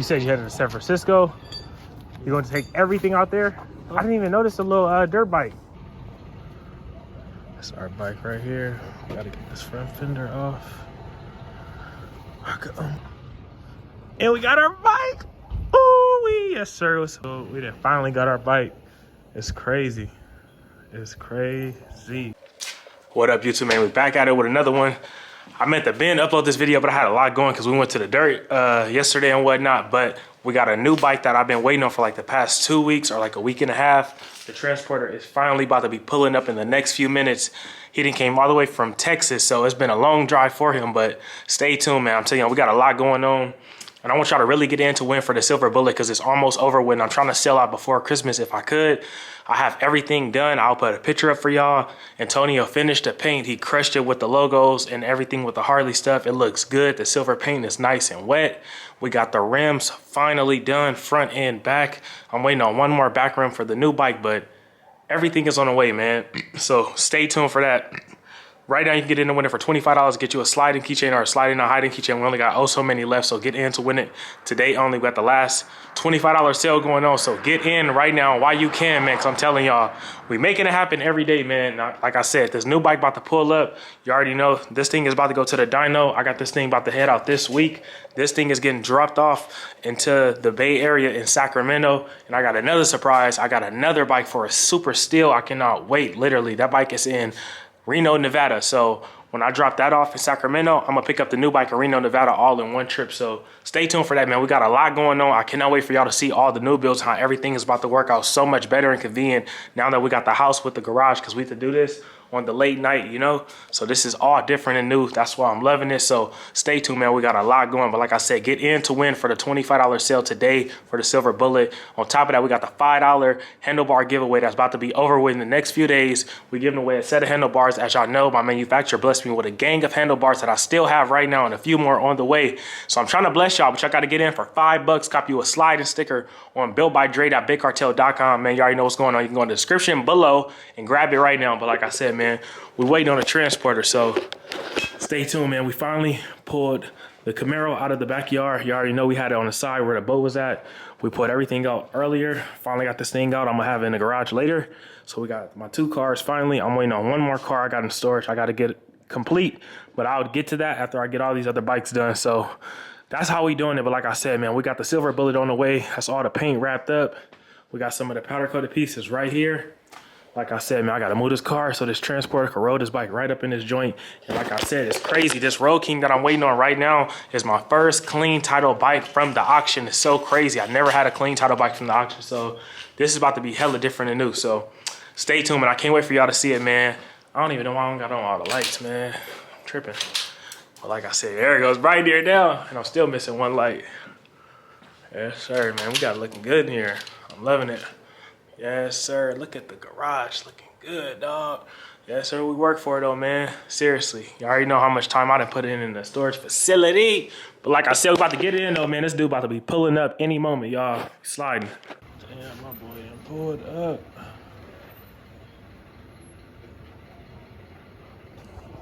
You said you headed to San Francisco. You're going to take everything out there? I didn't even notice a little dirt bike. That's our bike right here. Gotta get this front fender off. And we got our bike. Ooh, yes, sir. So we done finally got our bike. It's crazy. It's crazy. What up, YouTube, man? We're back at it with another one. I meant to upload this video, but I had a lot going because we went to the dirt yesterday and whatnot. But we got a new bike that I've been waiting on for like the past 2 weeks or like a week and a half. The transporter is finally about to be pulling up in the next few minutes. He done came all the way from Texas, so it's been a long drive for him, but stay tuned, man. I'm telling you, we got a lot going on. And I want y'all to really get into win for the Silver Bullet because it's almost over with. I'm trying to sell out before Christmas if I could. I have everything done. I'll put a picture up for y'all. Antonio finished the paint. He crushed it with the logos and everything with the Harley stuff. It looks good. The silver paint is nice and wet. We got the rims finally done, front and back. I'm waiting on one more back rim for the new bike, but everything is on the way, man. So stay tuned for that. Right now, you can get in to win it for $25, get you a sliding keychain or a sliding or hiding keychain. We only got so many left, so get in to win it today only. We got the last $25 sale going on, so get in right now while you can, man, because I'm telling y'all, we making it happen every day, man. Like I said, this new bike about to pull up. You already know this thing is about to go to the dyno. I got this thing about to head out this week. This thing is getting dropped off into the Bay Area in Sacramento, and I got another surprise. I got another bike for a super steal. I cannot wait, literally. That bike is in Reno, Nevada. So when I drop that off in Sacramento, I'm gonna pick up the new bike in Reno, Nevada all in one trip. So stay tuned for that, man. We got a lot going on. I cannot wait for y'all to see all the new builds, how everything is about to work out so much better and convenient now that we got the house with the garage, because we have to do this on the late night, you know? So this is all different and new. That's why I'm loving it. So stay tuned, man. We got a lot going. But like I said, get in to win for the $25 sale today for the Silver Bullet. On top of that, we got the $5 handlebar giveaway that's about to be over with in the next few days. We're giving away a set of handlebars. As y'all know, my manufacturer blessed me with a gang of handlebars that I still have right now and a few more on the way. So I'm trying to bless y'all, but y'all got to get in for $5. Copy you a sliding sticker on BuiltByDre.BigCartel.com. Man, you already know what's going on. You can go in the description below and grab it right now. But like I said, man, we're waiting on a transporter, so stay tuned, man. We finally pulled the Camaro out of the backyard. You already know we had it on the side where the boat was at. We put everything out earlier. Finally got this thing out. I'm gonna have it in the garage later. So we got my 2 cars finally. I'm waiting on one more car I got in storage. I got to get it complete, but I'll get to that after I get all these other bikes done. So that's how we doing it. But like I said, man, we got the Silver Bullet on the way. That's all the paint wrapped up. We got some of the powder coated pieces right here. Like I said, man, I gotta move this car so this transporter can roll this bike right up in this joint. And like I said, it's crazy. This Road King that I'm waiting on right now is my first clean title bike from the auction. It's so crazy. I never had a clean title bike from the auction. So this is about to be hella different and new. So stay tuned, man. I can't wait for y'all to see it, man. I don't even know why I don't got on all the lights, man. I'm tripping. But like I said, there it goes right there now. And I'm still missing one light. Yes, sir, man. We got it looking good in here. I'm loving it. Yes, sir. Look at the garage. Looking good, dog. Yes, sir. We work for it, though, man. Seriously. You already know how much time I done put in the storage facility. But like I said, we about to get it in, though, man. This dude about to be pulling up any moment, y'all. Sliding. Damn, my boy done pulled up.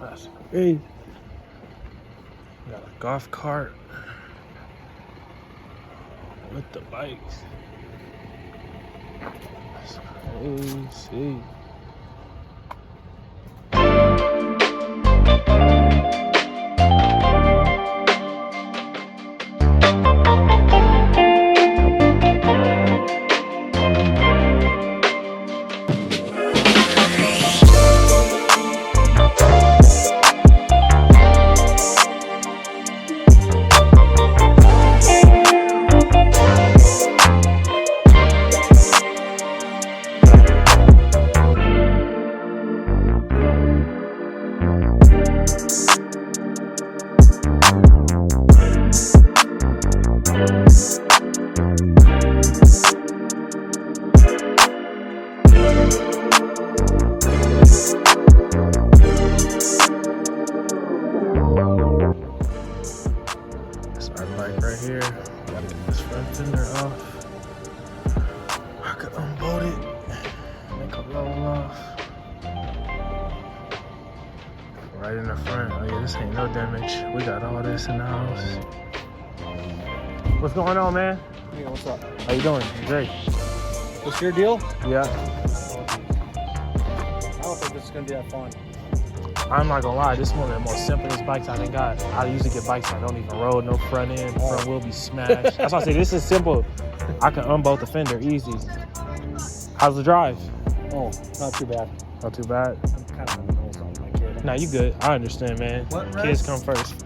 That's crazy. Got a golf cart with the bikes. That's crazy. Right here, gotta get this front fender off. I could unbolt it, make a roll off. Right in the front. Oh yeah, this ain't no damage. We got all this in the house. What's going on, man? Yeah, what's up? How you doing? Great. What's your deal? Yeah. I don't think this is gonna be that fun. I'm not gonna lie, this is one of the most simplest bikes I done got. I usually get bikes that don't even roll, no front end, front wheel be smashed. That's why I say this is simple. I can unbolt the fender easy. How's the drive? Oh, not too bad. Not too bad. I'm kind of in the middle of something, my kid. Nah, you good. I understand, man. What, Kids come first.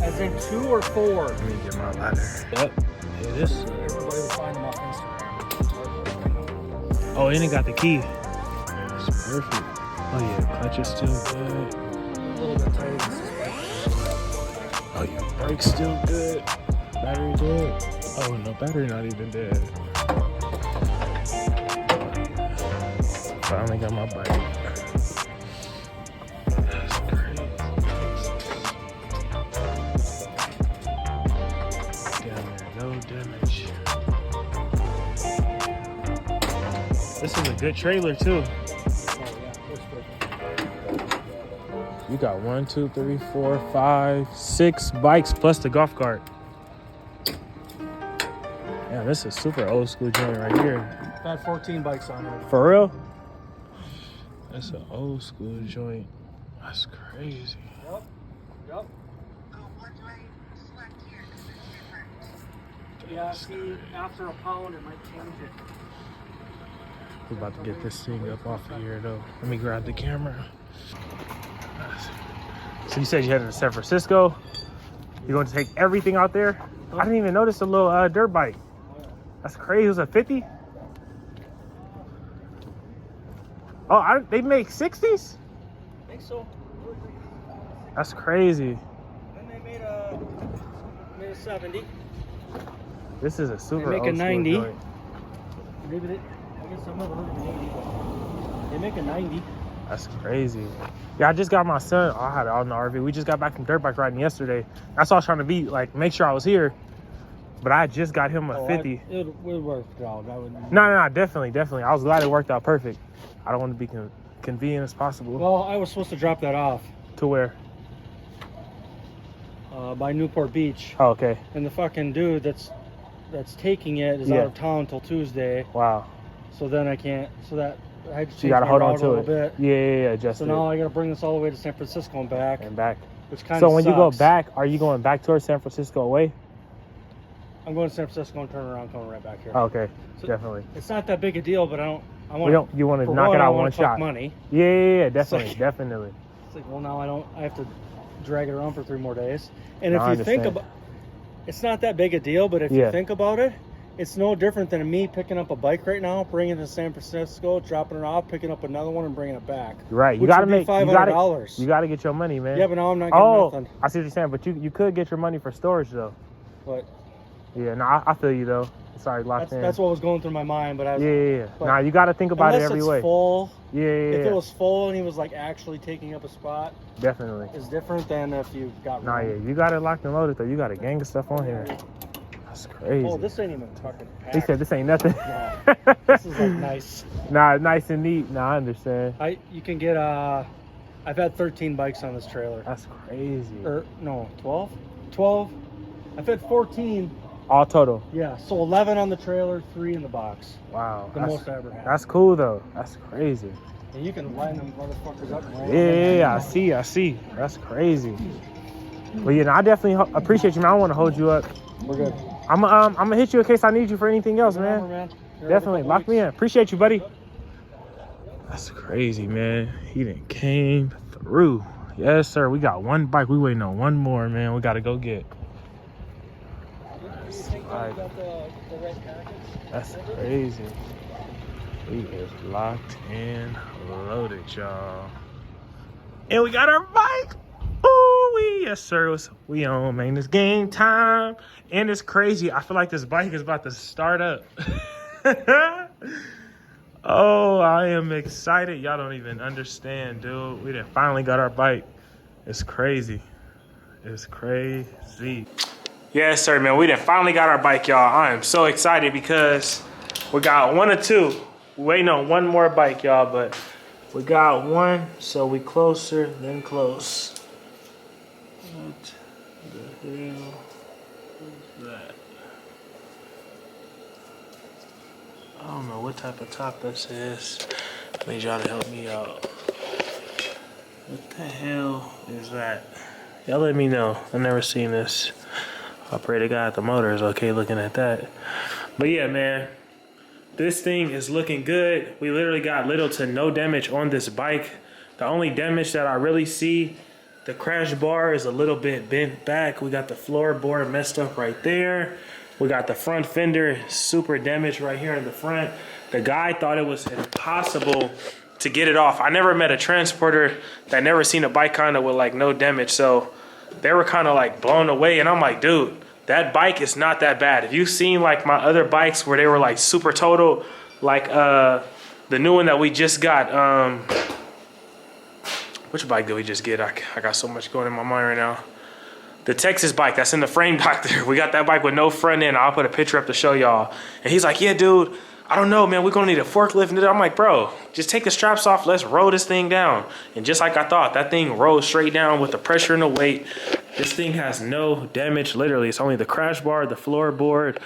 As in 2 or 4? Let me get my ladder. Yep. It is. Everybody will find them off Instagram. Oh, and it got the key. It's perfect. Oh yeah, clutch is still good. A little bit tight. Oh yeah, brakes still good. Battery dead. Oh no, battery not even dead. Finally got my bike. That's crazy. Down there, no damage. This is a good trailer too. You got 1, 2, 3, 4, 5, 6 bikes plus the golf cart. Yeah, this is super old school joint right here. I've had 14 bikes on it. For real? That's an old school joint. That's crazy. Yep. Yep. Yeah, see, after a pound, it might change it. We're about to get this thing up off of here though. Let me grab the camera. So you said you headed to San Francisco. You're going to take everything out there? I didn't even notice the little dirt bike. That's crazy. It was a 50? Oh, they make 60s? I think so. That's crazy. Then they made a 70. This is a super They make a old school 90. joint. Maybe they, I guess I'm never heard of an 80, but they make a 90. That's crazy. Yeah, I just got my son. I had it out in the RV. We just got back from dirt bike riding yesterday. That's why I was trying to be like, make sure I was here. But I just got him a 50. It worked out. No, definitely. I was glad it worked out perfect. I don't want to be convenient as possible. Well, I was supposed to drop that off. To where? By Newport Beach. Oh, okay. And the fucking dude that's taking it is out of town until Tuesday. Wow. So then I can't. So that I had to change you gotta my hold route on to a little it. bit. Yeah, just. So now I gotta bring this all the way to San Francisco and back. Which kind of. So when you go back, are you going back towards San Francisco away? I'm going to San Francisco and turn around, coming right back here. Oh, okay, so definitely. It's not that big a deal, but you want to knock it out one shot. shot. Money. Yeah, definitely, definitely. It's like, well, now I have to drag it around for 3 more days. And if you think about, it's not that big a deal, but if you think about it, it's no different than me picking up a bike right now, bringing it to San Francisco, dropping it off, picking up another one, and bringing it back. Right, you gotta make $500. You gotta get your money, man. Yeah, but now I'm not getting nothing. I see what you're saying, but you could get your money for storage though. But yeah, no, I feel you though. Sorry, locked in. That's what was going through my mind, but I was Nah, you gotta think about it every way. Unless it's full. Yeah. If it was full and he was like actually taking up a spot, definitely. It's different than if you got. Nah, you got it locked and loaded though. You got a gang of stuff on here. That's crazy. Oh, this ain't even fucking packed. He said this ain't nothing. No, this is like nice. Nah, nice and neat. Nah, I understand. You can get I've had 13 bikes on this trailer. That's crazy. Or no, 12? 12. I've had 14. All total. Yeah, so 11 on the trailer, 3 in the box. Wow. The most I ever had. That's cool though. That's crazy. And you can line them motherfuckers up. Yeah, I see. That's crazy. Well, yeah, no, I definitely appreciate you, man. I don't want to hold you up. We're good. I'm gonna hit you in case I need you for anything else, man. Definitely. Lock me in. Appreciate you, buddy. That's crazy, man. He done came through. Yes, sir. We got one bike. We waiting on one more, man. We got to go get. That's crazy. We is locked and loaded, y'all. And we got our bike. Ooh, yes, sir. We on, man. It's game time. And it's crazy. I feel like this bike is about to start up. Oh, I am excited. Y'all don't even understand, dude. We done finally got our bike. It's crazy. It's crazy. Yes, sir, man. We done finally got our bike, y'all. I am so excited because we got one or two. We're waiting on one more bike, y'all, but we got one, so we closer than close. hell is that? I don't know what type of top this is. I need y'all to help me out. What the hell is that? Y'all let me know. I've never seen this. I pray to God the motor is okay looking at that. But yeah, man, this thing is looking good. We literally got little to no damage on this bike. The only damage that I really see, the crash bar is a little bit bent back. We got the floorboard messed up right there. We got the front fender super damaged right here in the front. The guy thought it was impossible to get it off. I never met a transporter that never seen a bike kind of with like no damage. So they were kind of like blown away. And I'm like, dude, that bike is not that bad. If you've seen like my other bikes where they were like super total, like the new one that we just got, which bike did we just get? I got so much going in my mind right now. The Texas bike that's in the frame doctor. We got that bike with no front end. I'll put a picture up to show y'all. And he's like, yeah, dude, I don't know, man. We're going to need a forklift. I'm like, bro, just take the straps off. Let's roll this thing down. And just like I thought, that thing rolled straight down with the pressure and the weight. This thing has no damage. Literally, it's only the crash bar, the floorboard.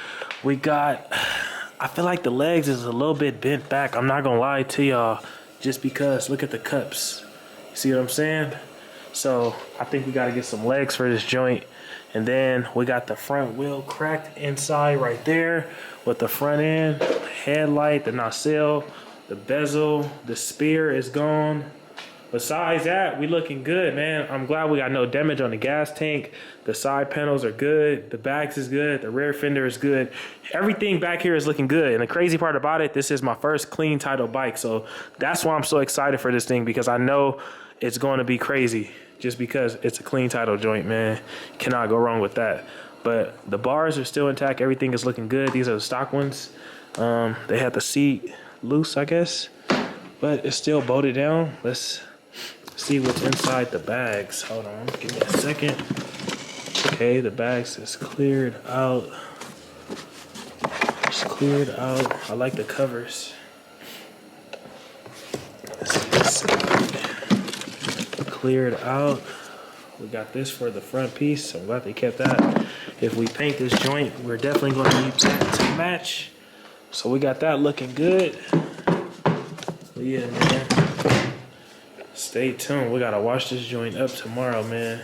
We got, I feel like the legs is a little bit bent back. I'm not going to lie to y'all, just because look at the cups. You see what I'm saying? So I think we got to get some legs for this joint. And then we got the front wheel cracked inside right there with the front end, headlight, the nacelle, the bezel, the spear is gone. Besides that, we looking good, man. I'm glad we got no damage on the gas tank. The side panels are good. The bags is good. The rear fender is good. Everything back here is looking good. And the crazy part about it, this is my first clean title bike. So that's why I'm so excited for this thing, because I know it's going to be crazy. Just because it's a clean title joint, man. Cannot go wrong with that. But the bars are still intact. Everything is looking good. These are the stock ones. They had the seat loose, I guess. But it's still bolted down. Let's see what's inside the bags. Hold on, give me a second. Okay, the bags is cleared out. It's cleared out. I like the covers. Let's see this side. Cleared out. We got this for the front piece. I'm glad they kept that. If we paint this joint, we're definitely going to need that to match. So we got that looking good. But yeah, man. Stay tuned. We got to wash this joint up tomorrow, man.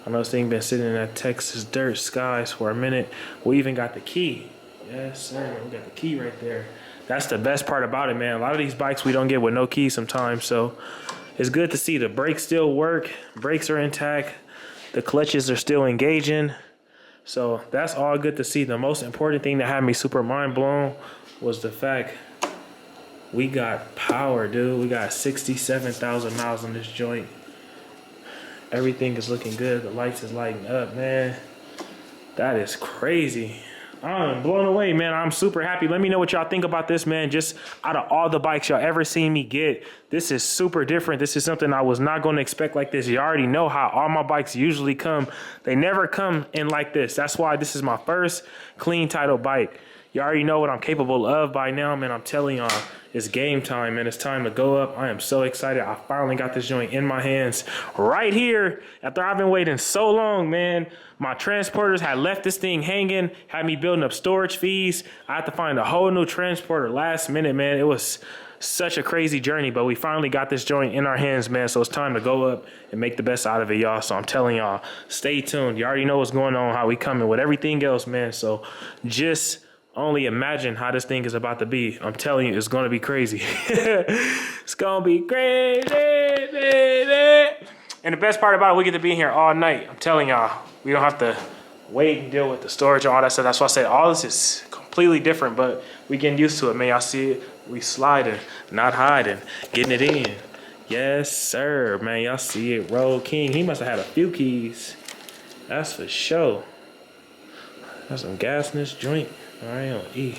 I know this thing been sitting in that Texas dirt skies for a minute. We even got the key. Yes, sir. We got the key right there. That's the best part about it, man. A lot of these bikes we don't get with no key sometimes. So it's good to see the brakes still work. Brakes are intact. The clutches are still engaging. So that's all good to see. The most important thing that had me super mind blown was the fact we got power, dude. We got 67,000 miles on this joint. Everything is looking good. The lights is lighting up, man. That is crazy. I'm blown away, man. I'm super happy. Let me know what y'all think about this, man. Just out of all the bikes y'all ever seen me get, this is super different. This is something I was not going to expect like this. You already know how all my bikes usually come. They never come in like this. That's why this is my first clean title bike. You already know what I'm capable of by now, man. I'm telling y'all, it's game time, man. It's time to go up. I am so excited. I finally got this joint in my hands right here after I've been waiting so long, man. My transporters had left this thing hanging, had me building up storage fees. I had to find a whole new transporter last minute, man. It was such a crazy journey, but we finally got this joint in our hands, man. So it's time to go up and make the best out of it, y'all. So I'm telling y'all, stay tuned. You already know what's going on, how we coming with everything else, man. So just only imagine how this thing is about to be. I'm telling you, it's going to be crazy. It's going to be crazy, baby. And the best part about it, we get to be in here all night. I'm telling y'all, we don't have to wait and deal with the storage and all that stuff. That's why I said all this is completely different, but we getting used to it, man. Y'all see it? We sliding, not hiding, getting it in. Yes, sir, man. Y'all see it. Road King, he must have had a few keys. That's for sure. Got some gas in this joint. All right, on E.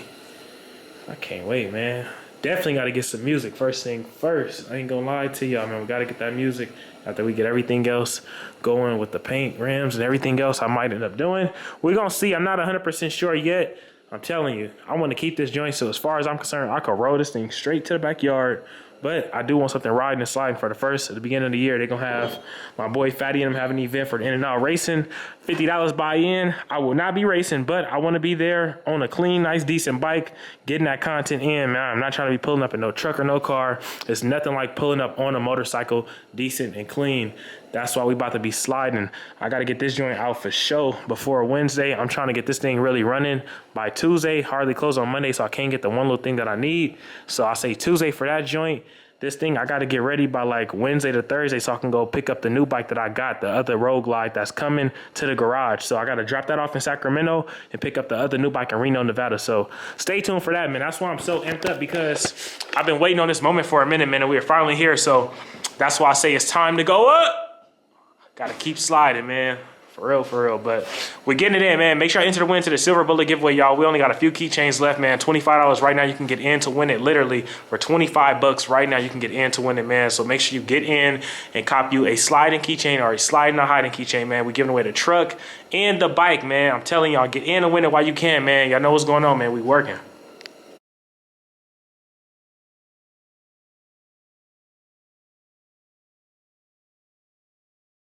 I can't wait, man. Definitely got to get some music first thing first. I ain't gonna lie to y'all, man. We got to get that music after we get everything else going with the paint, rims, and everything else I might end up doing. We're gonna see. I'm not 100% sure yet. I'm telling you, I want to keep this joint. So as far as I'm concerned, I could roll this thing straight to the backyard But I do want something riding and sliding for the first. At the beginning of the year, they're going to have my boy Fatty and them having an event for the In-N-Out Racing. $50 buy-in. I will not be racing, but I want to be there on a clean, nice, decent bike, getting that content in, man. I'm not trying to be pulling up in no truck or no car. It's nothing like pulling up on a motorcycle, decent and clean. That's why we about to be sliding. I got to get this joint out for show before Wednesday. I'm trying to get this thing really running by Tuesday. Harley closed on Monday, so I can't get the one little thing that I need. So I say Tuesday for that joint. This thing, I got to get ready by like Wednesday to Thursday so I can go pick up the new bike that I got, the other ROADGLIDE that's coming to the garage. So I got to drop that off in Sacramento and pick up the other new bike in Reno, Nevada. So stay tuned for that, man. That's why I'm so amped up, because I've been waiting on this moment for a minute, man, and we are finally here. So that's why I say it's time to go up. Got to keep sliding, man. For real. But we're getting it in, man. Make sure I enter to win to the Silver Bullet giveaway, y'all. We only got a few keychains left, man. $25 right now. You can get in to win it. Literally, for $25 right now, you can get in to win it, man. So make sure you get in and cop you a sliding keychain or a sliding or hiding keychain, man. We're giving away the truck and the bike, man. I'm telling y'all, get in and win it while you can, man. Y'all know what's going on, man. We working.